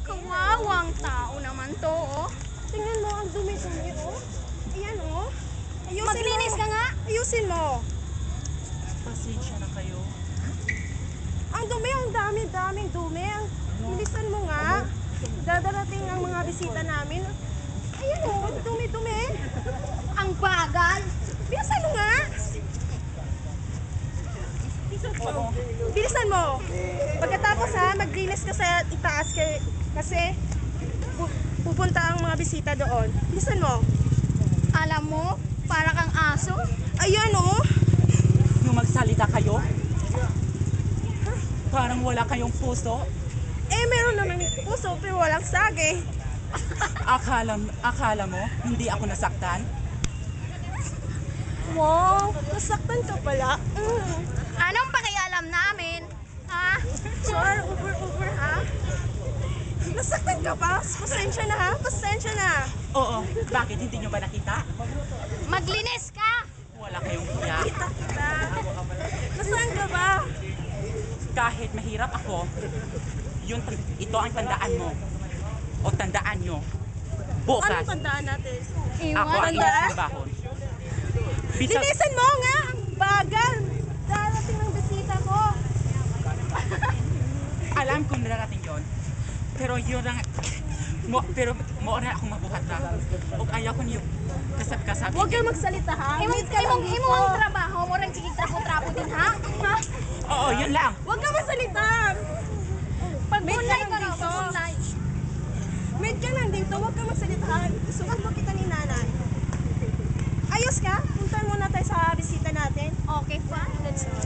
Kawawang tao naman to, oh. Tingnan mo, ang dumi-dumi, oh. Ayan, oh. Ayusin Maglinis mo. ka nga. Ayusin mo. Pasensya na kayo. Ang dumi, ang dami-daming dumi. Bilisan mo nga. Dadarating ang mga bisita namin. Ayan, oh. Ang dumi-dumi. Ang bagal. Bilisan mo nga. Bilisan mo. Pagkatapos ha, maglinis ka sa itaas kasi pupunta ang mga bisita doon. Bilisan mo. Alam mo, para kang aso. Ayan, oh. Yung magsalita kayo, parang wala kayong puso. Eh, meron naman puso pero walang sagi. Akala mo, hindi ako nasaktan? Wow, nasaktan ka pala. Anong pakialam namin? Ha? Sure, over, ha? Nasaktan ka pa? Pasensya na, ha? Pasensya na. Oo, bakit hindi nyo ba nakita? Maglinis ka. Wala kayong hiya. Kita. Nasaan ka ba? Kahit mahirap ako, ito ang tandaan mo. O tandaan nyo. Bukas, Anong tandaan natin? ako ang Iwan. iyong simbahon. Bisag, Linisan mo nga! Ang bagal! Darating ng bisita ko. alam kong nararating yon. Pero yun lang, pero mo na akong mabuhat na. O ayaw ko niyo kasab-kasab. Huwag kang magsalita, ha? Imong Wait ka lang dito. ang trabaho mo rin sige trapo-trapo din, ha? Ha? Oo, yun lang. Huwag kang magsalita! Pagbunay ka raw, dito. pagbunay. Wait ka lang dito. Huwag kang magsalita, ha? Sukat mo kita ni nanay. Ayos ka? Punta muna tayo sa bisita natin. Okay, fine. Let's go.